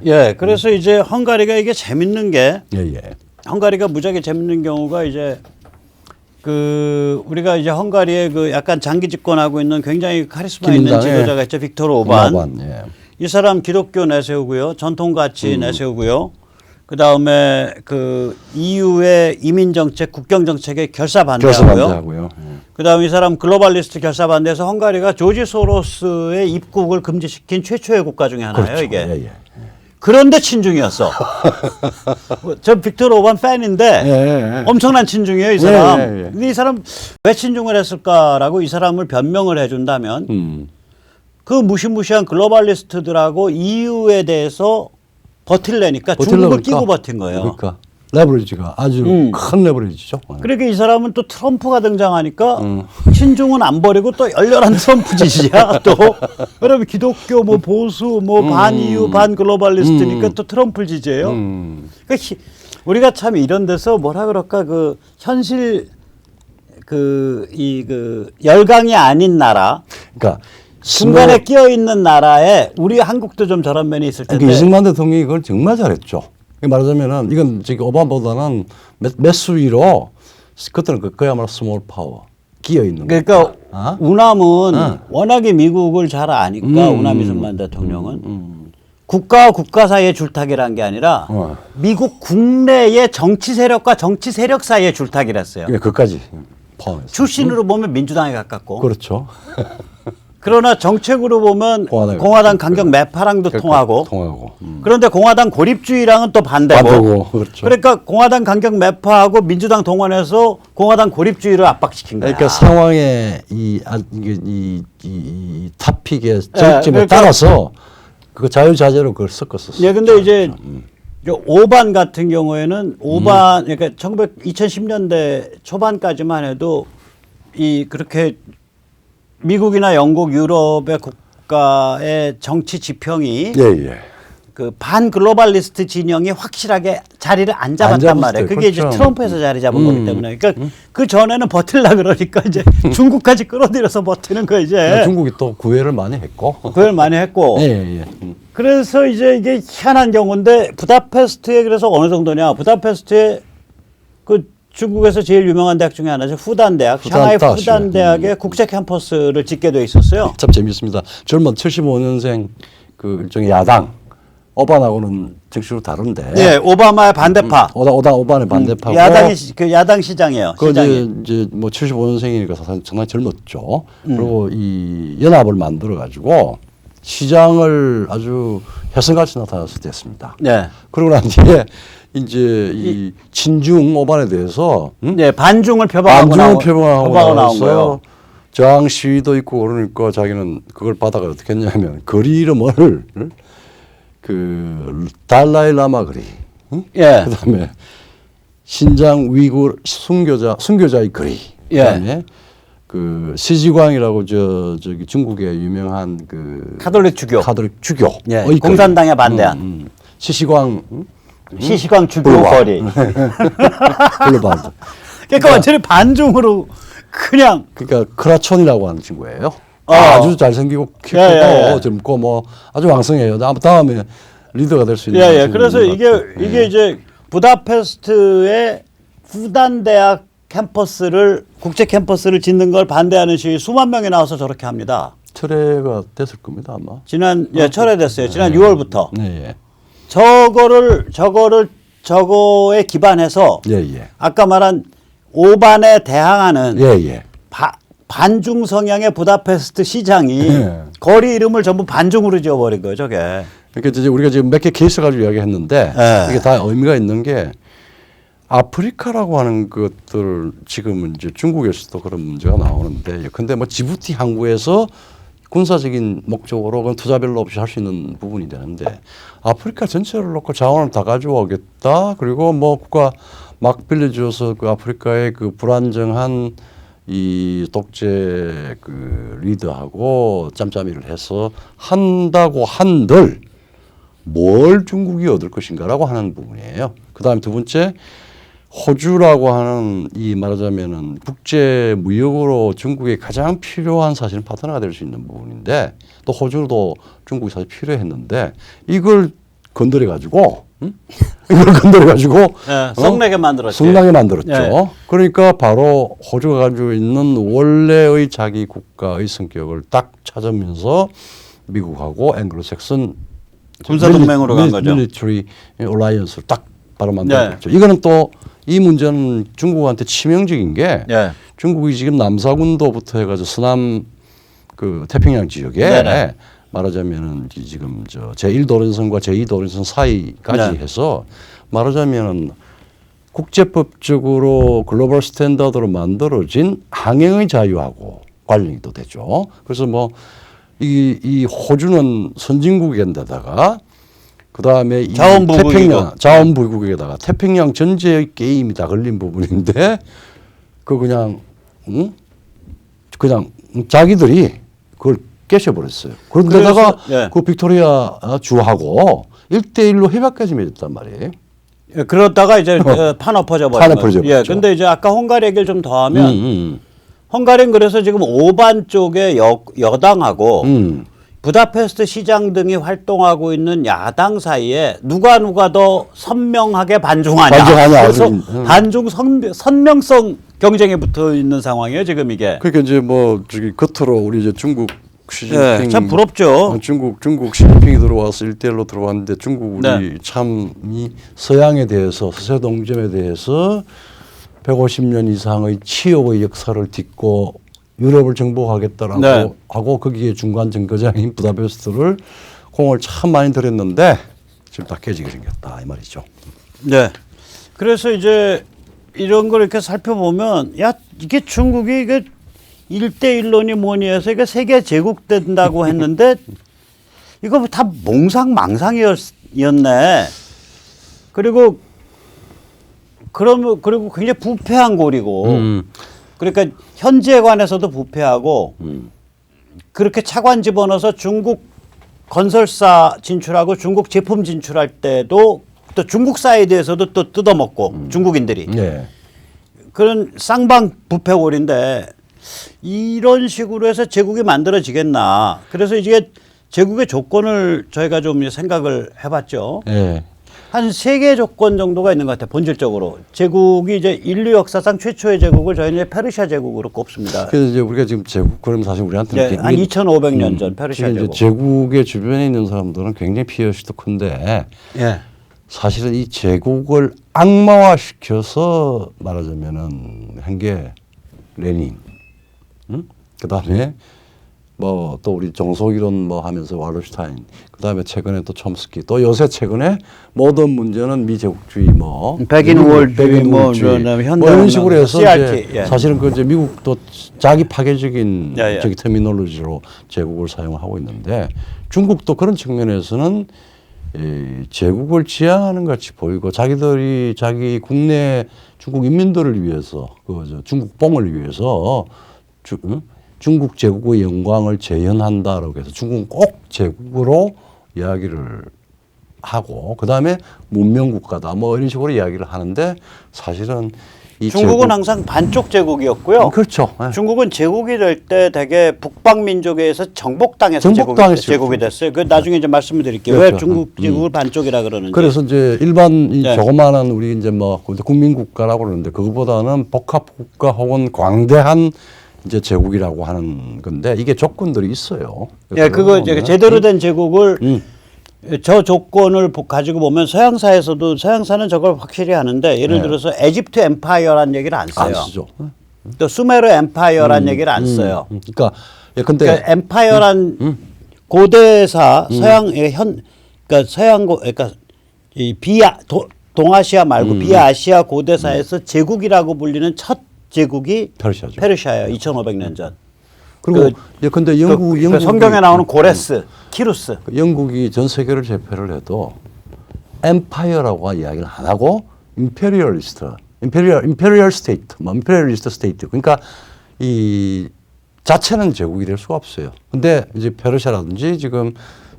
예, 그래서 이제 헝가리가 이게 재밌는 게 예, 예. 헝가리가 무지하게 재밌는 경우가 이제 그 우리가 이제 헝가리의 그 약간 장기 집권하고 있는 굉장히 카리스마 있는 지도자가 있죠. 빅토르 오반. 예. 이 사람 기독교 내세우고요. 전통 가치 내세우고요. 그다음에 그 EU의 이민 정책, 국경 정책에 결사 반대하고요. 그다음에 이 사람 글로벌리스트 결사 반대해서 헝가리가 조지 소로스의 입국을 금지시킨 최초의 국가 중에 하나예요. 그렇죠. 이게. 예, 예. 그런데 친중이었어. 저 빅토르 오반 팬인데 예. 엄청난 친중이에요, 이 사람. 예, 예, 예. 근데 이 사람 왜 친중을 했을까라고 이 사람을 변명을 해준다면 그 무시무시한 글로벌리스트들하고 EU에 대해서 버틸래니까 중국을 끼고 버틴 거예요. 그러니까 레버리지가 아주 큰 레버리지죠. 그러니까 이 사람은 또 트럼프가 등장하니까 친중은 안 버리고 또 열렬한 트럼프 지지야. 또 여러분 기독교 뭐 보수 뭐 반 EU 반 글로벌리스트니까 또 트럼프 지지예요. 그러니까 우리가 참 이런 데서 뭐라 그럴까 그 현실 그 열강이 아닌 나라. 그러니까 중간에 끼어 있는 나라에 우리 한국도 좀 저런 면이 있을 텐데. 그러니까 이승만 대통령이 그걸 정말 잘했죠. 말하자면은 이건 지금 오바마보다는 몇 수위로 그때는 그야말로 스몰 파워 끼어 있는 거. 그러니까 우남은 워낙에 미국을 잘 아니까 우남 이승만 대통령은 국가와 국가 사이의 줄타기란 게 아니라 미국 국내의 정치 세력과 정치 세력 사이의 줄타기랬어요. 예, 그까지 포함해서. 출신으로 보면 민주당에 가깝고. 그렇죠. 그러나 정책으로 보면 공화당 강경 매파랑도 통하고. 그런데 공화당 고립주의랑은 또 반대고. 그렇죠. 그러니까 공화당 강경 매파하고 민주당 동원해서 공화당 고립주의를 압박시킨 거야. 그러니까 상황의 이 타픽의 정점에 따라서 그 자유자재로 그걸 섞었었어요. 예, 근데 이제 오반 같은 경우에는 그러니까 2010년대 초반까지만 해도 그렇게 미국이나 영국, 유럽의 국가의 정치 지평이 그 반글로벌리스트 진영이 확실하게 자리를 안 잡았단 말이에요. 그게 그렇죠. 이제 트럼프에서 자리 잡은 거기 때문에. 그러니까 그 전에는 버틸라 그러니까 이제 중국까지 끌어들여서 버티는 거 이제. 중국이 또 구애를 많이 했고. 구애를 많이 했고. 그래서 이제 이게 희한한 경우인데 부다페스트에 그래서 어느 정도냐. 부다페스트에 그 중국에서 제일 유명한 대학 중에 하나죠. 후단 대학. 샹하이 후단 대학의 국제 캠퍼스를 짓게 돼 있었어요. 참 재밌습니다. 젊은 75년생 그 일종의 야당 오반하고는 정치로 다른데. 네, 오바마의 반대파. 오반의 반대파고. 야당 시장이에요. 그 이제 뭐 75년생이니까 상당히 젊었죠. 그리고 이 연합을 만들어 가지고 시장을 아주 혜성같이 나타났을 때였습니다. 네. 그러고 난 뒤에 이제 이 친중 오반에 대해서 네, 반중을 표방하고 나온 거예요. 저항 시위도 있고 그러니까 자기는 그걸 받아가 어떻게 했냐면 거리 이름을 그 달라이 라마 거리, 예. 그다음에 신장 위구 순교자의 거리, 그다음에 그 시지광이라고 저기 중국의 유명한 그 카톨릭 주교, 예. 공산당에 반대한 시시광 주교 거리. 그러니까 완전히 반중으로 그냥. 그러니까 크라촌이라고 하는 친구예요. 아주 잘생기고 키 크고 젊고 뭐 아주 왕성해요. 다음에 리더가 될 수 있는. 예. 그래서 이게 이제 부다페스트의 후단 대학 캠퍼스를 국제 캠퍼스를 짓는 걸 반대하는 시위 수만 명이 나와서 저렇게 합니다. 철회가 됐을 겁니다 아마. 철회됐어요. 지난 6월부터. 네. 저거에 기반해서 아까 말한 오반에 대항하는 반중 성향의 부다페스트 시장이 거리 이름을 전부 반중으로 지어버린 거예요, 저게. 그러니까 이제 우리가 지금 몇 개 케이스 가지고 이야기했는데 이게 다 의미가 있는 게 아프리카라고 하는 것들 지금은 이제 중국에서도 그런 문제가 나오는데 근데 뭐 지부티 항구에서 군사적인 목적으로 그건 투자별로 없이 할 수 있는 부분이 되는데 아프리카 전체를 놓고 자원을 다 가져오겠다. 그리고 뭐 국가 막 빌려줘서 그 아프리카의 그 불안정한 이 독재 그 리더하고 짬짬이를 해서 한다고 한들 뭘 중국이 얻을 것인가라고 하는 부분이에요. 그다음에 두 번째 호주라고 하는 이 말하자면은 국제 무역으로 중국에 가장 필요한 사실은 파트너가 될 수 있는 부분인데 또 호주도 중국이 사실 필요했는데 이걸 건드려 가지고 이걸 건드려 가지고 예, 성나게 만들었죠. 성나게 만들었죠. 예. 그러니까 바로 호주가 가지고 있는 원래의 자기 국가의 성격을 딱 찾으면서 미국하고 앵글로색슨 군사동맹으로 간 거죠. 밀리터리 얼라이언스를 딱 바로 만들었죠. 이거는 또 이 문제는 중국한테 치명적인 게 예. 중국이 지금 남사군도부터 해가지고 서남 그 태평양 지역에 네네. 말하자면은 지금 저 제1도련선과 제2도련선 사이까지 네. 해서 말하자면은 국제법적으로 글로벌 스탠다드로 만들어진 항행의 자유하고 관련이 또 되죠. 그래서 뭐 이 호주는 선진국인데다가 그다음에 이 자원부국이고. 태평양 자원부국에다가 태평양 전체의 게임이 다 걸린 부분인데 그 그냥 그냥 자기들이 그걸 깨셔버렸어요. 그런데다가 예. 그 빅토리아 주하고 1대1로 협약까지 맺었단 말이에요. 예, 그러다가 이제 판 엎어져 버린 판에 거죠. 엎어져 예, 버렸죠. 근데 이제 아까 헝가리 얘기를 좀 더 하면 헝가리는 그래서 지금 오반 쪽에 여당하고 부다페스트 시장 등이 활동하고 있는 야당 사이에 누가 더 선명하게 반중하냐. 반중하냐. 그래서 반중 선명성 경쟁에 붙어 있는 상황이에요, 지금 이게. 그러니까 이제 뭐 저기 겉으로 우리 이제 중국 시진핑 예, 참 부럽죠. 중국 시진핑이 들어와서 1대1로 들어왔는데 중국 우리 네. 참 이 서양에 대해서 서세 동점에 대해서 150년 이상의 치욕의 역사를 딛고 유럽을 정복하겠다라고 네. 하고 거기에 중간 정거장인 부다페스트를 공을 참 많이 들였는데 지금 다 깨지게 생겼다 이 말이죠. 네. 그래서 이제 이런 걸 이렇게 살펴보면 야 이게 중국이 이게 1대1론이 뭐니 해서 이게 세계 제국 된다고 했는데 이거 다 몽상망상이었네. 그리고 그리고 굉장히 부패한 고리고 그러니까 현지에 관해서도 부패하고 그렇게 차관 집어넣어서 중국 건설사 진출하고 중국 제품 진출할 때도 또 중국 사이드에서도 또 뜯어먹고 중국인들이 네. 그런 쌍방 부패골인데 이런 식으로 해서 제국이 만들어지겠나. 그래서 이제 제국의 조건을 저희가 좀 생각을 해봤죠. 네. 한 3개 조건 정도가 있는 것 같아요. 본질적으로. 제국이 이제 인류 역사상 최초의 제국을 저희는 이제 페르시아 제국으로 꼽습니다. 그래서 이제 우리가 지금 제국 그러면 사실 우리한테는 네, 한 2500년 전 페르시아 이제 제국. 제국의 주변에 있는 사람들은 굉장히 피해의식도 큰데 예. 사실은 이 제국을 악마화시켜서 말하자면은 한 게 레닌, 그다음에 뭐 또 우리 정속이론 뭐 하면서 와르슈타인, 그다음에 최근에 또 촘스키, 또 요새 최근에 모든 문제는 미제국주의 뭐 백인 우월주의 뭐 우월주의 현대 뭐 이런 식으로 해서 CRT, 이제 예. 사실은 그 이제 미국도 자기 파괴적인 예, 예. 저기 터미놀로지로 제국을 사용하고 있는데 중국도 그런 측면에서는 이 제국을 지향하는 같이 보이고 자기들이 자기 국내 중국 인민들을 위해서 그 중국 뽕을 위해서 중국 제국의 영광을 재현한다라고 해서 중국은 꼭 제국으로 이야기를 하고 그다음에 문명 국가다 뭐 이런 식으로 이야기를 하는데 사실은 이 중국은 항상 반쪽 제국이었고요. 그렇죠. 네. 중국은 제국이 될 때 되게 북방 민족에 의해서 정복당해서 제국이 됐어요. 그 나중에 이제 말씀을 드릴게요. 그렇죠. 왜 중국 제국을 반쪽이라 그러는지. 그래서 이제 일반 이 네. 조그마한 우리 이제 뭐 국민 국가라고 그러는데 그거보다는 복합 국가 혹은 광대한 이제 제국이라고 하는 건데 이게 조건들이 있어요. 예, 그거 이제 제대로 된 제국을 저 조건을 가지고 보면 서양사에서도 서양사는 저걸 확실히 하는데 예를 네. 들어서 에집트 엠파이어라는 얘기를 안 써요. 안 쓰죠. 또 수메르 엠파이어라는 얘기를 안 써요. 그러니까 예, 근데 그러니까 엠파이어란 고대사 서양의 그러니까 그러니까 이 동아시아 말고 비아시아 고대사에서 제국이라고 불리는 첫 제국이 페르시아죠. 페르시아예요. 2500년 전. 그리고 예, 근데 영국이 성경에 나오는 고레스, 키루스. 영국이 전 세계를 제패를 해도 엠파이어라고 이야기를 안 하고 임페리얼 스테이트, 뭐 임페리얼리스트 스테이트. 그러니까 이 자체는 제국이 될 수가 없어요. 근데 이제 페르시아라든지 지금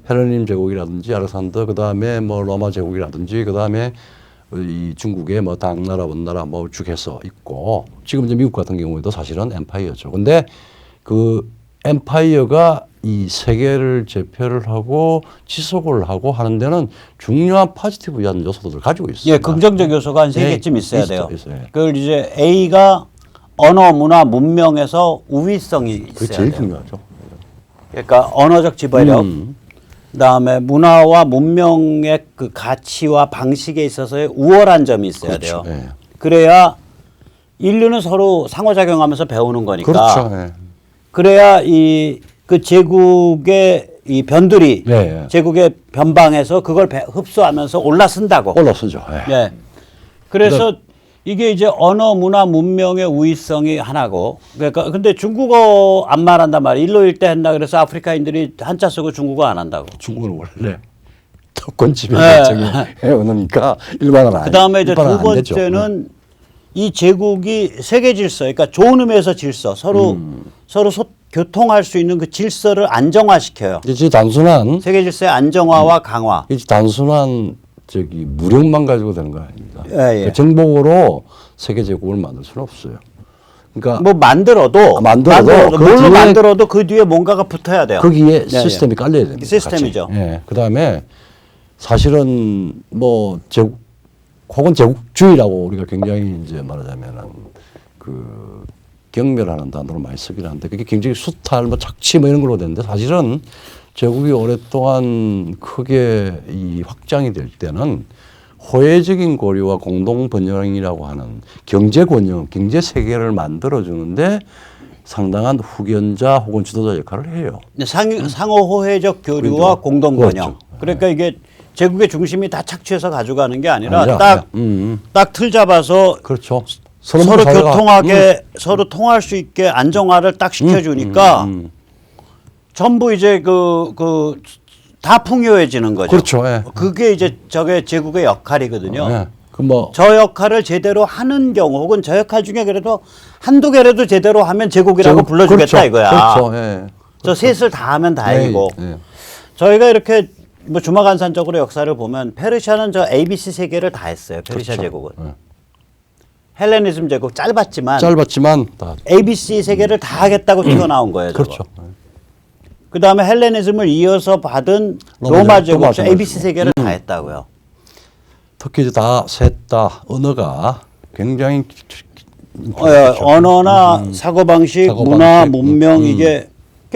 헬레님 제국이라든지 아르산드 그다음에 뭐 로마 제국이라든지 그다음에 이 중국의 뭐 당나라 원나라 뭐 쭉 해서 있고 지금 이제 미국 같은 경우에도 사실은 엠파이어죠. 근데 그 엠파이어가 이 세계를 제패를 하고 지속을 하고 하는 데는 중요한 포지티브한 요소들을 가지고 있어요. 예, 긍정적 요소가 한 3개쯤 있어야 돼요. 있어요. 그걸 이제 A가 언어, 문화, 문명에서 우위성이 그게 있어야 제일 돼요. 중요하죠. 그러니까 언어적 지배력, 그다음에 문화와 문명의 그 가치와 방식에 있어서의 우월한 점이 있어야 그렇죠. 돼요. 예. 그래야 인류는 서로 상호작용하면서 배우는 거니까. 그렇죠. 예. 그래야 이 그 제국의 이 변두리, 예, 예. 제국의 변방에서 그걸 흡수하면서 올라선다고. 올라서죠. 예. 예. 그래서 이게 이제 언어, 문화, 문명의 우위성이 하나고. 그러니까 근데 중국어 안 말한단 말이야. 일로 일대 한다 그래서 아프리카인들이 한자 쓰고 중국어 안 한다고. 중국은 원래 특권 지배 네. 정의 언어니까 일반어는 아니. 그다음에 이제 두 일반어는 안 되죠. 번째는 이 제국이 세계 질서, 그러니까 좋은 의미에서 질서, 서로 교통할 수 있는 그 질서를 안정화시켜요. 이제 단순한 세계 질서의 안정화와 강화. 이제 단순한 저기 무력만 가지고 되는 거 아닙니다. 예, 예. 정복으로 세계 제국을 만들 수는 없어요. 그러니까 뭐 만들어도 만들어도 그 뭘로 뒤에 만들어도 그 뒤에 뭔가가 붙어야 돼요. 거기에 예, 시스템이 깔려야 됩니다. 시스템이죠. 같이. 예. 그다음에 사실은 뭐 제국 혹은 제국주의라고 우리가 굉장히 이제 말하자면은 그 경멸하는 단어로 많이 쓰긴 하는데 그게 굉장히 수탈 뭐 착취 뭐 이런 걸로 되는데 사실은 제국이 오랫동안 크게 이 확장이 될 때는 호혜적인 고리와 공동 번영이라고 하는 경제 권역, 경제 세계를 만들어 주는데 상당한 후견자 혹은 지도자 역할을 해요. 상호 호혜적 교류와 그렇죠. 공동 번영. 그렇죠. 그러니까 이게 제국의 중심이 다 착취해서 가져가는 게 아니라 아니라, 딱 틀 잡아서 그렇죠. 서로 사회가- 교통하게 서로 통할 수 있게 안정화를 딱 시켜주니까 전부 이제 다 풍요해지는 거죠. 그렇죠. 예. 그게 이제 저게 제국의 역할이거든요. 예. 그뭐 저 역할을 제대로 하는 경우 혹은 저 역할 중에 그래도 한두 개라도 제대로 하면 제국이라고 불러주겠다 그렇죠. 이거야. 그렇죠. 예. 저 셋을 다 하면 다행이고. 예, 예. 저희가 이렇게 뭐 주마간산적으로 역사를 보면 페르시아는 저 ABC 세계를 다 했어요. 페르시아 그렇죠. 제국은. 예. 헬레니즘 제국 짧았지만 짧았지만 다 ABC 세계를 다 하겠다고 튀어나온 거예요. 저거. 그렇죠. 그 다음에 헬레니즘을 이어서 받은 로마 로마 제국, 제국 로마 ABC 제국. 세계를 다 했다고요. 특히 셋 다 언어가 굉장히 언어나 사고방식, 사고방식, 문화, 문명 이게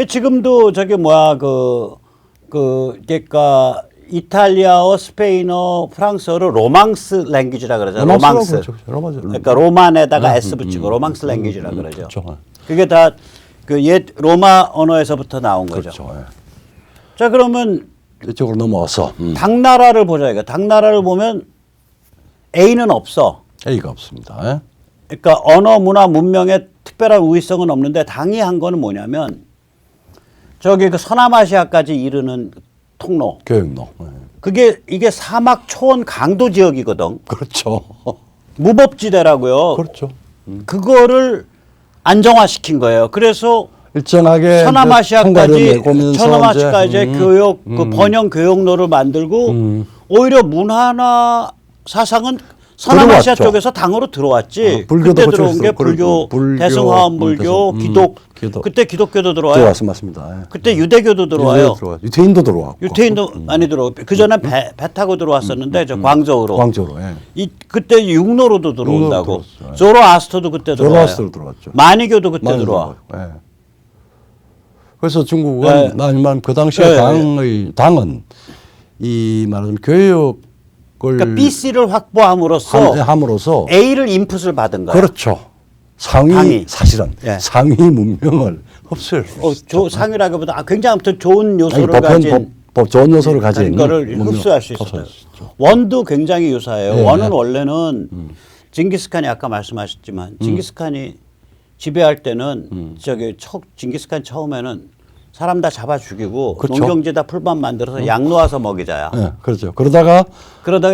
지금도 저게 뭐야 그러니까 이탈리아어, 스페인어, 프랑스어를 로망스 랭귀지라 그러죠. 로망스. 그러니까 로만에다가 S 붙이고 로망스 랭귀지라 그러죠. 그렇죠. 그게 다 그 옛 로마 언어에서부터 나온 거죠. 그렇죠. 예. 자 그러면 이쪽으로 넘어와서 당나라를 보자 이거. 당나라를 보면 A는 없어. A가 없습니다. 예? 그러니까 언어, 문화, 문명에 특별한 우위성은 없는데 당이 한 거는 뭐냐면 저기 그 서남아시아까지 이르는 통로. 교육로. 예. 이게 사막 초원 강도 지역이거든. 그렇죠. 무법지대라고요. 그렇죠. 그거를 안정화시킨 거예요. 그래서 일정하게 서남아시아까지 이제 교육 그 번영 교역로를 만들고 오히려 문화나 사상은 서남아시아 들어왔죠. 쪽에서 당으로 들어왔지. 불교도 그때 거쳐서 들어온 게 불교, 대승화원 불교, 기독. 그때 기독교도 들어와요. 들어왔어 맞습니다. 예. 그때 유대교도 들어와요. 유태인도 들어왔고. 유태인도 많이 들어오고 그 전에 배 타고 들어왔었는데 저 광저우로. 광저우로. 예. 그때 육로로도 들어온다고. 들어왔어요. 조로아스터도 그때 들어와요. 조로아스터로 들어왔죠. 마니교도 그때 많이 들어와. 들어와요. 예. 그래서 중국은 아니면 그 당시에 당은 이 말하자면 교육을 그러니까 BC를 확보함으로써 함으로써 A를 인풋을 받은 거야. 그렇죠. 상위 당이. 사실은 예. 상위 문명을 흡수할 수 있죠. 상위라기보다 굉장히 아무튼 좋은 아니, 요소를 가진 좋은 요소를 가진 거를 문명, 흡수할 수 있어요. 흡수할 수 있죠. 원도 굉장히 유사해요. 예. 원은 원래는 징기스칸이 아까 말씀하셨지만 징기스칸이 지배할 때는 징기스칸 처음에는 사람 다 잡아 죽이고 그렇죠. 농경지에다 풀밥 만들어서 양 놓아서 먹이자야. 예, 그렇죠. 그러다가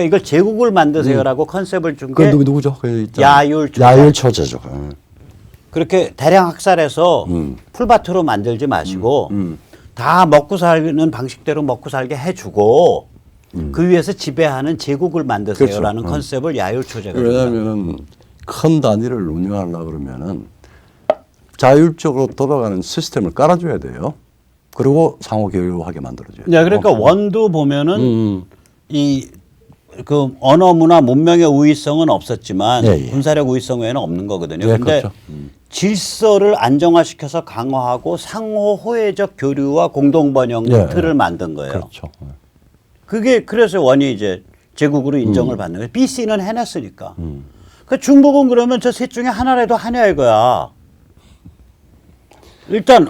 이걸 제국을 만드세요라고 컨셉을 준 그 게 누구죠? 그 야율 초제죠. 예. 그렇게 대량 학살해서 풀밭으로 만들지 마시고 다 먹고 사는 방식대로 먹고 살게 해주고 그 위에서 지배하는 제국을 만드세요라는 그렇죠. 컨셉을 야율초제가 왜냐하면은 큰 단위를 운영하려 그러면은 자율적으로 돌아가는 시스템을 깔아줘야 돼요. 그리고 상호 교류하게 만들어줘요. 네, 그러니까 원도 보면은 이 그 언어 문화 문명의 우위성은 없었지만 예, 예. 군사력 우위성 외에는 없는 거거든요. 네, 근데 그렇죠. 질서를 안정화시켜서 강화하고 상호 호혜적 교류와 공동 번영 예, 틀을 만든 거예요. 그렇죠. 그게 그래서 원이 이제 제국으로 인정을 받는 거예요. BC는 해냈으니까. 그 중국은 그러면 저 셋 중에 하나라도 하냐 이거야. 일단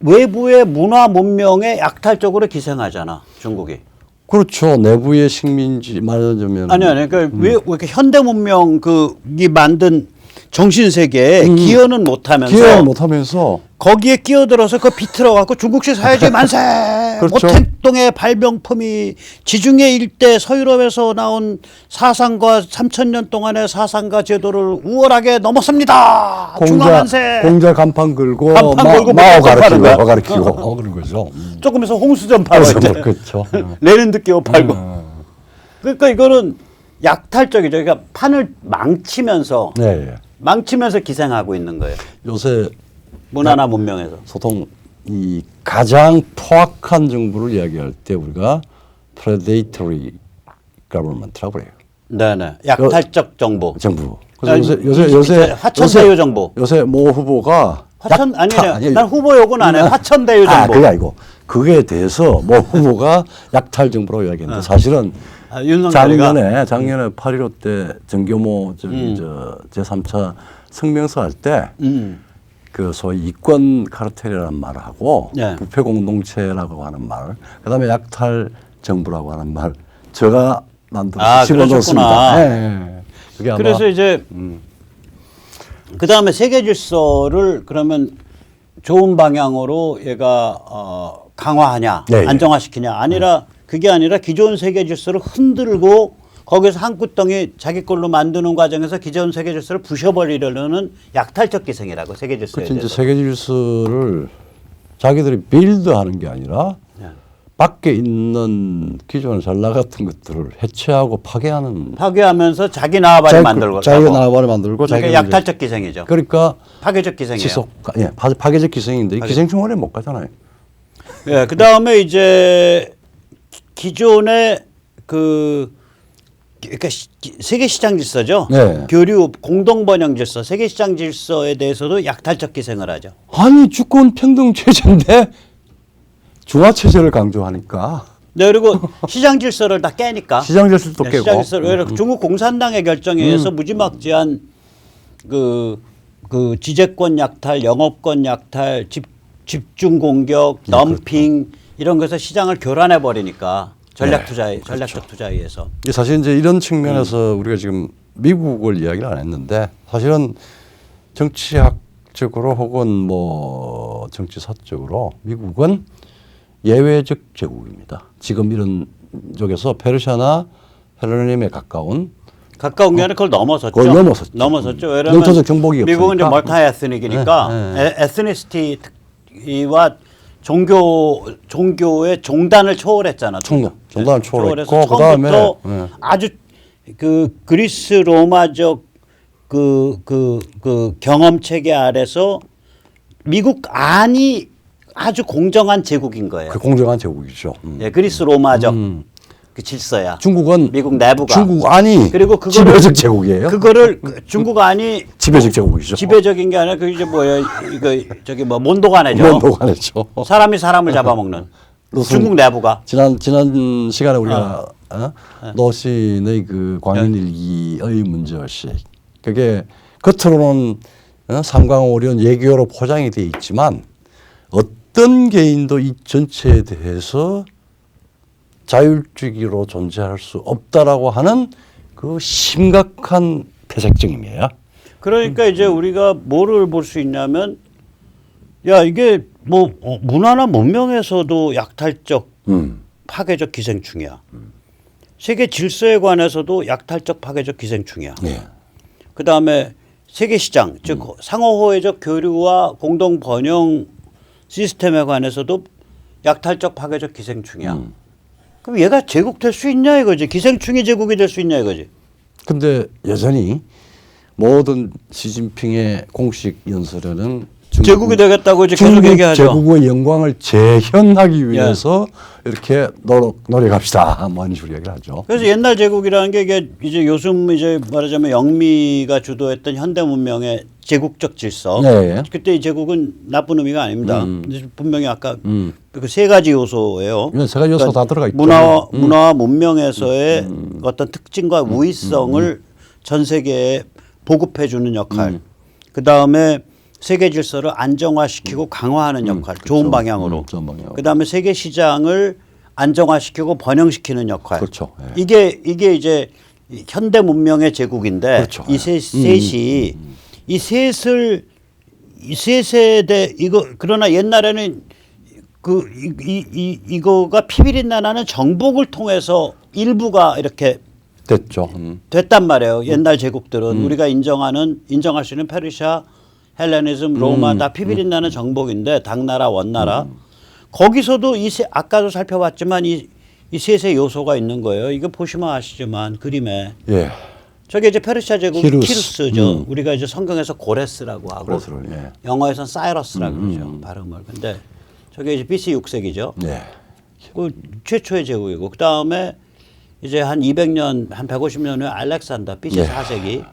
외부의 문화 문명에 약탈적으로 기생하잖아 중국이. 그렇죠. 내부의 식민지 말하자면 아니 그러니까 왜 이렇게 현대 문명 그이 만든 정신 세계에 기여는 못하면서 기여를 못하면서 거기에 끼어들어서 그 비틀어 갖고 중국식 사회주의 만세 그렇죠. 모택동의 발명품이 지중해 일대 서유럽에서 나온 사상과 3,000년 동안의 사상과 제도를 우월하게 넘었습니다. 중화 만세. 공자 간판 걸고 간판 걸고 마오 파는 거야? 가르치고 그런 거죠. 조금 있어 홍수전 팔고 이제 그렇죠. 레닌드 끼워 팔고. 그러니까 이거는 약탈적이죠. 그러니까 판을 망치면서 네. 망치면서 기생하고 있는 거예요. 요새 문화나 문명에서. 소통 이 가장 포악한 정부를 이야기할 때 우리가 predatory government라고 그래요. 네네. 약탈적 정부. 정부. 아니, 그래서 요새 화천대유 정부. 요새 모 후보가 아니, 난 후보 욕은 안 해. 화천대유 정부. 그게 아니고 그거에 대해서 모 후보가 약탈 정부라고 이야기했는데 사실은 윤석열이가 작년에 8.15 때 전교모 저 제3차 성명서 할 때 그 소위 이권 카르텔이라는 말을 하고 네. 부패 공동체라고 하는 말, 그다음에 약탈 정부라고 하는 말 제가 만들어서 집어넣었습니다. 네. 그게 아마 그래서 이제 그 다음에 세계 질서를 그러면 좋은 방향으로 얘가 강화하냐, 네, 안정화시키냐 아니라 그게 아니라 기존 세계 질서를 흔들고 거기서 한 구덩이 자기 걸로 만드는 과정에서 기존 세계 질서를 부셔버리려는 약탈적 기생이라고 세계 질서에 그렇죠. 이제 대해서. 세계 질서를 자기들이 빌드하는 게 아니라 네. 밖에 있는 기존에 잘 나갔던 것들을 해체하고 파괴하면서 자기 나와바리 만들고 자기 나와바리 만들고 그러니까 자기가 약탈적 기생이죠. 그러니까 파괴적 기생이에요. 파괴적 기생인데 기생충원에 못 가잖아요. 예, 그 다음에 이제 기존의 그러니까 세계 시장 질서죠. 네. 교류 공동 번영 질서, 세계 시장 질서에 대해서도 약탈적 기생을 하죠. 아니 주권 평등 체제인데 중화 체제를 강조하니까 네, 그리고 시장 질서를 다 깨니까. 시장 질서도 네, 깨고 시장 질서를 왜냐면 중국 공산당의 결정에 의해서 무지막지한 그 지재권 약탈, 영업권 약탈, 집중 공격, 덤핑 이런 것에서 시장을 교란해 버리니까 전략적 투자에 의해서. 사실 이제 이런 측면에서 우리가 지금 미국을 이야기를 안 했는데 사실은 정치학적으로 혹은 뭐 정치사적으로 미국은 예외적 제국입니다. 지금 이런 쪽에서 페르시아나 헬레니즘에 가까운 게 아니라 그걸 넘어섰죠. 그걸 넘어섰죠. 왜냐하면 영토적 정복이 미국은 이제 없으니까. 멀티 에스닉이니까 에스니시티와 종교의 종단을 초월했잖아. 종단을 초월했고 처음부터 그다음에 아주 그 그리스 로마적 그 경험 체계 아래서 미국 안이 아주 공정한 제국인 거예요. 그 공정한 제국이죠. 예, 그리스 로마적 그 질서야. 중국은 미국 내부가 중국 안이 그리고 그거를 지배적 제국이에요. 그거를 중국 안이 지배적 제국이죠. 지배적인 게 아니라 그 이제 뭐예요? 이거 저기 뭐 몬도가네죠. 몬도가네죠. 사람이 사람을 잡아먹는 중국 내부가. 지난 시간에 우리가 노신의 그 광인일기의 문제의식 그게 겉으로는 삼강오륜 예교로 포장이 돼 있지만 어떤 개인도 이 전체에 대해서 자율주의로 존재할 수 없다라고 하는 그 심각한 폐색증임이에요. 그러니까 이제 우리가 뭐를 볼 수 있냐면 야 이게 뭐 문화나 문명에서도 약탈적 파괴적 기생충이야. 세계 질서에 관해서도 약탈적 파괴적 기생충이야. 네. 그다음에 세계 시장 즉 상호호혜적 교류와 공동 번영 시스템에 관해서도 약탈적 파괴적 기생충이야. 그럼 얘가 제국 될 수 있냐 이거지. 기생충이 제국이 될 수 있냐 이거지. 근데 여전히 모든 시진핑의 공식 연설에는 제국이 되겠다고 이제 계속 중국 얘기하죠. 제국의 영광을 재현하기 위해서 이렇게 노력합시다. 뭐 이런 식으로 얘기를 하죠. 그래서 옛날 제국이라는 게 이게 이제 요즘 이제 말하자면 영미가 주도했던 현대 문명의 제국적 질서. 네. 그때 이 제국은 나쁜 의미가 아닙니다. 분명히 아까 그 세 가지 요소예요. 이건 세 가지 요소 다 들어가 있죠. 문화와 문명에서의 어떤 특징과 우위성을 전 세계에 보급해 주는 역할. 그 다음에 세계 질서를 안정화시키고 강화하는 역할, 좋은 방향으로. 좋은 방향으로. 그다음에 세계 시장을 안정화시키고 번영시키는 역할. 그렇죠. 예. 이게 이제 현대 문명의 제국인데 그렇죠. 이 셋이 이 셋에 대해 이거 그러나 옛날에는 이거가 피비린내나는 정복을 통해서 일부가 이렇게 됐죠. 됐단 말이에요. 옛날 제국들은 우리가 인정할 수 있는 페르시아, 헬레니즘, 로마 다 피비린내는 정복인데 당나라, 원나라 거기서도 아까도 살펴봤지만 이 셋의 요소가 있는 거예요. 이거 보시면 아시지만 그림에 예. 저게 이제 페르시아 제국 키루스. 키루스죠. 우리가 이제 성경에서 고레스라고 하고 고레스를, 예. 영어에서는 사이러스라고 그러죠. 발음을. 근데 저게 이제 BC 6세기죠. 네. 그 최초의 제국이고 그 다음에 이제 한 200년, 한 150년 후에 알렉산더 BC 예. 4세기.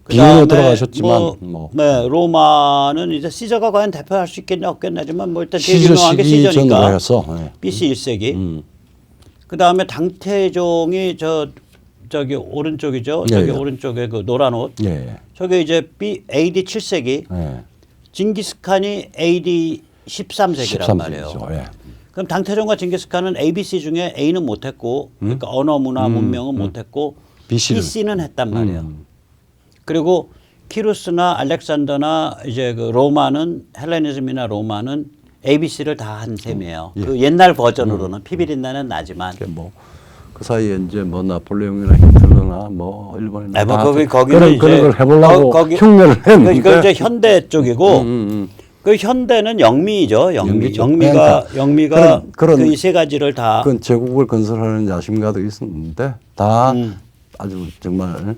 비유로 들어가셨지만 뭐. 네, 로마는 이제 시저가 과연 대표할 수 있겠냐 없겠냐지만 뭐 일단 제일 시저 유명한 게 시기 시저니까. 전으로 해서 예. BC 1세기. 그 다음에 당태종이 저기 오른쪽이죠. 예, 저기 예. 오른쪽에 그 노란 옷. 예. 저게 이제 AD 7세기. 예. 징기스칸이 AD 13세기란 말이에요. 13세기죠. 예. 그럼 당태종과 징기스칸은 ABC 중에 A는 못했고, 그러니까 언어, 문화, 문명은 못했고, BC는 했단 말이에요. 그리고 키루스나 알렉산더나 이제 그 로마는 헬레니즘이나 로마는 ABC를 다 한 셈이에요. 그 옛날 버전으로는 피비린내는 나지만. 그 사이에 이제 뭐 나폴레옹이나 히틀러나 뭐 일본이나 뭐 다 거기는 그런 걸 해보려고 흉내를 했는데 그 이제 현대 쪽이고 그 현대는 영미죠. 영미가 그런 그 이 세 가지를 다. 그건 제국을 건설하는 야심가도 있었는데 다 아주 정말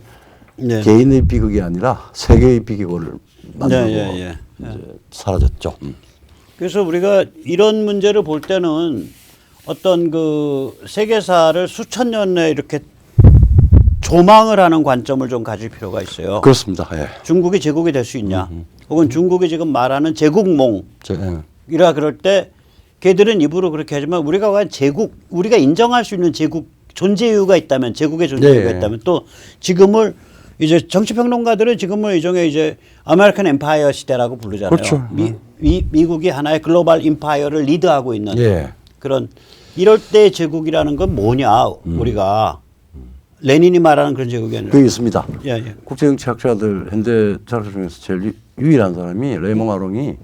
네. 개인의 비극이 아니라 세계의 비극을 만들고 예. 이제 사라졌죠. 그래서 우리가 이런 문제를 볼 때는 어떤 그 세계사를 수천 년에 이렇게 조망을 하는 관점을 좀 가질 필요가 있어요. 그렇습니다. 예. 중국이 제국이 될 수 있냐? 혹은 중국이 지금 말하는 제국몽이라 예. 그럴 때 걔들은 입으로 그렇게 하지만 우리가 과연 우리가 인정할 수 있는 제국 존재 이유가 있다면 제국의 존재 이유가 있다면 또 지금을 이제 정치평론가들은 지금을 일종의 이제 아메리칸 엠파이어 시대라고 부르잖아요. 그렇죠. 미국이 하나의 글로벌 임파이어를 리드하고 있는 그런 이럴 때 제국이라는 건 뭐냐 우리가 레닌이 말하는 그런 제국이 아니라 그게 있습니다. 예. 국제정치학자들 현대 철학자 중에서 제일 유일한 사람이 레몽 아롱이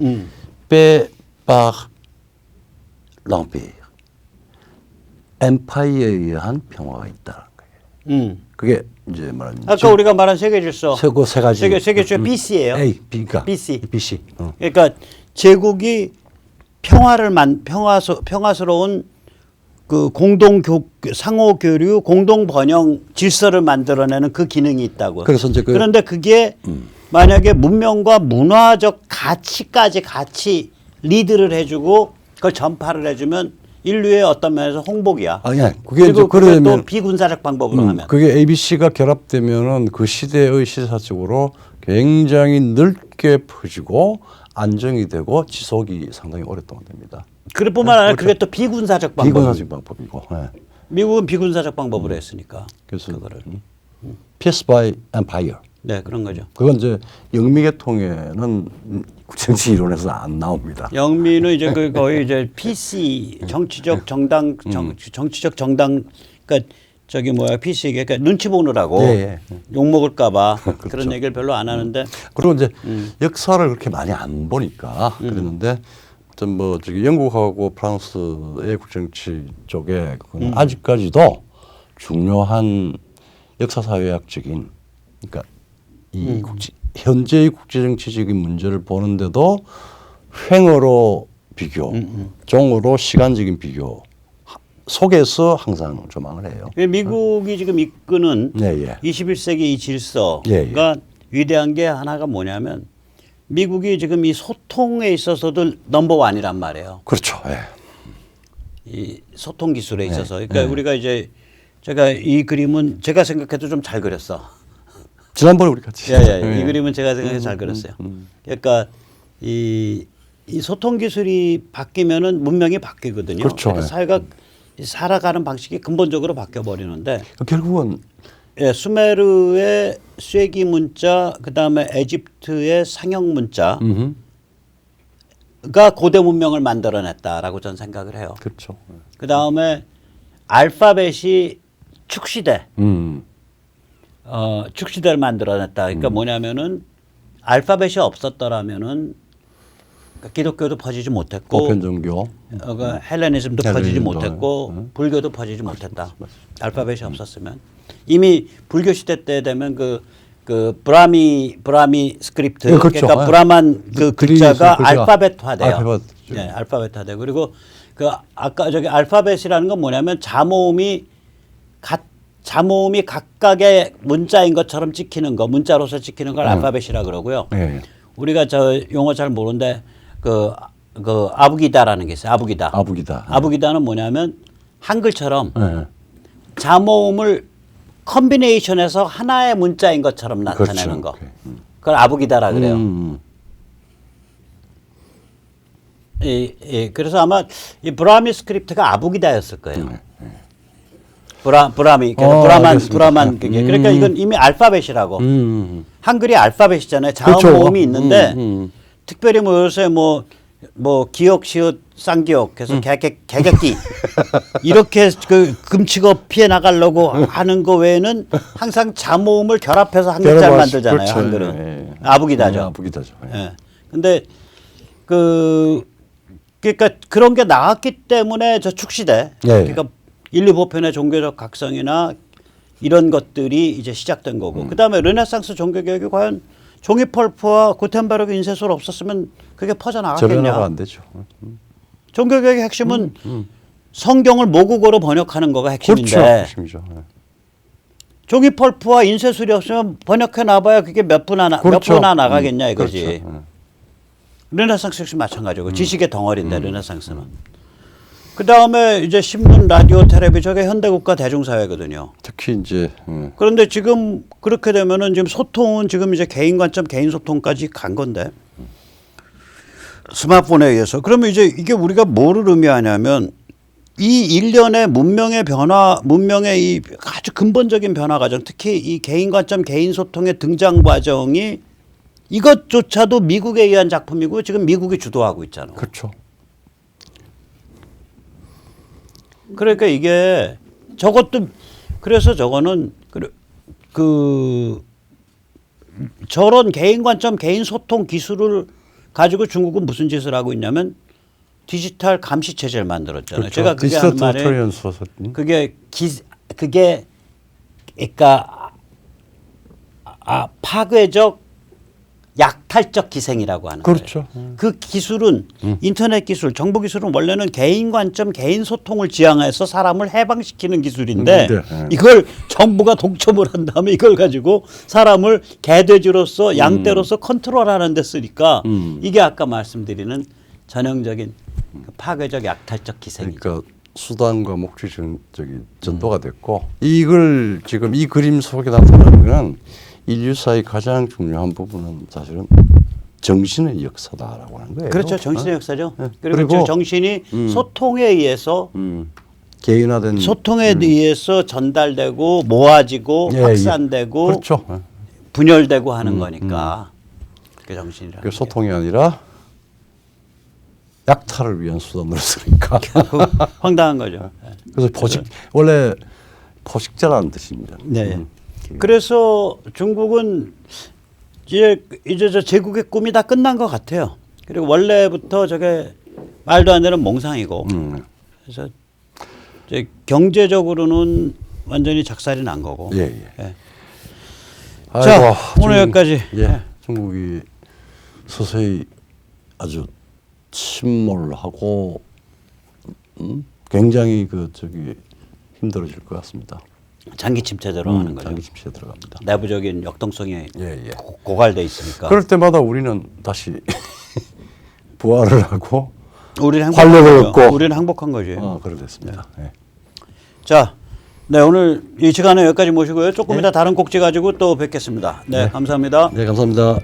Paix par l'Empire 엠파이어에 의한 평화가 있다는 거예요. 그게 이제 말하는 아까 우리가 말한 세계 질서 세 가지 세계 질서 BC예요. A, B가 BC. BC. 그러니까 제국이 평화스러운 그 상호 교류, 공동 번영 질서를 만들어내는 그 기능이 있다고. 그래서 이제 그런데 그게 만약에 문명과 문화적 가치까지 같이 리드를 해주고 그걸 전파를 해주면 인류의 어떤 면에서 홍복이야. 예. 그게 이제 그게 또 비군사적 방법으로 하면. 그게 ABC가 결합되면은 그 시대의 시사적으로 굉장히 넓게 퍼지고 안정이 되고 지속이 상당히 오랫동안 됩니다. 그뿐만 아니라 그게 또 비군사적 방법. 비군사적 방법이고. 예. 미국은 비군사적 방법으로 했으니까. 그래서 그거를. Peace by Empire. 네, 그런 거죠. 그건 이제 영미계통에는 정치 이론에서 안 나옵니다. 영미는 이제 그 거의 이제 PC 정치적 정당 그러니까 저기 뭐야 PC 그러니까 눈치 보느라고 욕 먹을까봐 그렇죠. 그런 얘기를 별로 안 하는데 그리고 이제 역사를 그렇게 많이 안 보니까 그랬는데 좀 뭐 저기 영국하고 프랑스의 국정치 쪽에 그건 아직까지도 중요한 역사사회학적인 그러니까 이 현재의 국제정치적인 문제를 보는데도 횡어로 비교, 종어로 시간적인 비교 속에서 항상 조망을 해요. 미국이 지금 이끄는 예. 21세기 이 질서가 예. 위대한 게 하나가 뭐냐면 미국이 지금 이 소통에 있어서도 넘버원이란 말이에요. 그렇죠. 예. 이 소통 기술에 있어서. 그러니까 우리가 이제 제가 이 그림은 제가 생각해도 좀 잘 그렸어. 지난번에 우리 같이. 이 그림은 제가 생각해도 잘 그렸어요. 그러니까 이 소통 기술이 바뀌면은 문명이 바뀌거든요. 그렇죠. 그러니까 사회가 살아가는 방식이 근본적으로 바뀌어 버리는데 결국은 예, 수메르의 쐐기 문자, 그 다음에 에집트의 상형 문자가 고대 문명을 만들어냈다라고 저는 생각을 해요. 그렇죠. 그 다음에 알파벳이 축시대, 축시대를 만들어냈다. 그러니까 뭐냐면은 알파벳이 없었더라면은 그러니까 기독교도 퍼지지 못했고, 보편종교, 헬레니즘도 퍼지지 못했고, 불교도 퍼지지 못했다. 알파벳이 없었으면 이미 불교 시대 때 되면 그 브라미 스크립트, 네, 그렇죠. 그러니까 브라만 그 글자가 알파벳화돼요. 알파벳. 네, 알파벳화되고 그리고 그 아까 저기 알파벳이라는 건 뭐냐면 자모음이 각각의 문자인 것처럼 찍히는 거, 문자로서 찍히는 걸 알파벳이라 그러고요. 네. 우리가 저 용어 잘 모르는데 그 아부기다라는 게 있어요. 아부기다는 뭐냐면 한글처럼 네. 자모음을 컨비네이션해서 하나의 문자인 것처럼 나타내는 그렇죠. 거. 그걸 아부기다라 그래요. 그래서 아마 이 브라미 스크립트가 아부기다였을 거예요. 브라미, 브라만 그게. 그러니까 이건 이미 알파벳이라고. 한글이 알파벳이잖아요. 자음모음이 그렇죠. 있는데 특별히 뭐 요새 뭐 기역, 시읒, 쌍기역 해서 개객기 이렇게 그 금치고 피해 나가려고 하는 거 외에는 항상 자모음을 결합해서 한 글자를 만들잖아요. 그렇죠. 한글은. 예. 아부기다죠. 아부기다죠. 예. 근데 그러니까 그런 게 나왔기 때문에 저 축시대. 그러니까 인류 보편의 종교적 각성이나 이런 것들이 이제 시작된 거고. 그다음에 르네상스 종교 교육이 과연 종이 펄프와 구텐베르그 인쇄소를 없었으면 그게 퍼져나갔겠냐. 저변화가 안 되죠. 종교 교육의 핵심은 성경을 모국어로 번역하는 거가 핵심인데. 그렇죠. 핵심이죠. 종이 펄프와 인쇄술이 없으면 번역해 놔봐야 그게 몇 분이나 나가겠냐 이거지. 그렇죠. 르네상스 역시 마찬가지고 지식의 덩어리인데 르네상스는. 그 다음에 이제 신문, 라디오, 텔레비 저게 현대국가 대중사회거든요. 특히 이제 그런데 지금 그렇게 되면은 지금 소통은 지금 이제 개인 관점, 개인 소통까지 간 건데 스마트폰에 의해서 그러면 이제 이게 우리가 뭐를 의미하냐면 이 일련의 문명의 변화, 문명의 이 아주 근본적인 변화 과정, 특히 이 개인 관점, 개인 소통의 등장 과정이 이것조차도 미국에 의한 작품이고 지금 미국이 주도하고 있잖아요. 그렇죠. 그러니까 이게 저것도 그래서 저거는 저런 개인 관점, 개인 소통 기술을 가지고 중국은 무슨 짓을 하고 있냐면 디지털 감시 체제를 만들었잖아요. 그렇죠. 제가 그게 한 말에 그게 그러니까 파괴적 약탈적 기생이라고 하는 그렇죠. 거예요. 그 기술은 인터넷 기술, 정보 기술은 원래는 개인 관점, 개인 소통을 지향해서 사람을 해방시키는 기술인데 이걸 정부가 독점을 한 다음에 이걸 가지고 사람을 개돼지로서 양떼로서 컨트롤하는 데 쓰니까 이게 아까 말씀드리는 전형적인 파괴적 약탈적 기생이죠. 그러니까 수단과 목적이 전도가 됐고 이걸 지금 이 그림 속에 나타나는 건 인류사의 가장 중요한 부분은 사실은 정신의 역사다라고 하는 거예요. 그렇죠. 정신의 역사죠. 네. 그리고 정신이 소통에 의해서 개인화된 소통에 의해서 전달되고 모아지고 확산되고 그렇죠. 분열되고 하는 거니까 그게 정신이라. 그 소통이 아니라 약탈을 위한 수단으로 쓰니까 황당한 거죠. 그래서 원래 포식자라는 뜻입니다. 네. 그래서 중국은 이제 저 제국의 꿈이 다 끝난 것 같아요. 그리고 원래부터 저게 말도 안 되는 몽상이고 그래서 이제 경제적으로는 완전히 작살이 난 거고. 예. 자, 오늘 여기까지. 중국이 서서히 아주 침몰하고 굉장히 힘들어질 것 같습니다. 장기 침체 들어가는 거죠. 장기 침체에 들어갑니다. 내부적인 역동성이 예. 고갈돼 있으니까. 그럴 때마다 우리는 다시 부활을 하고 우리는 활력을 행복한 거죠. 얻고. 우리는 행복한 거지. 그래 됐습니다. 예. 자, 네 오늘 이 시간에 여기까지 모시고요. 조금 이따 다른 꼭지 가지고 또 뵙겠습니다. 네. 감사합니다. 네, 감사합니다.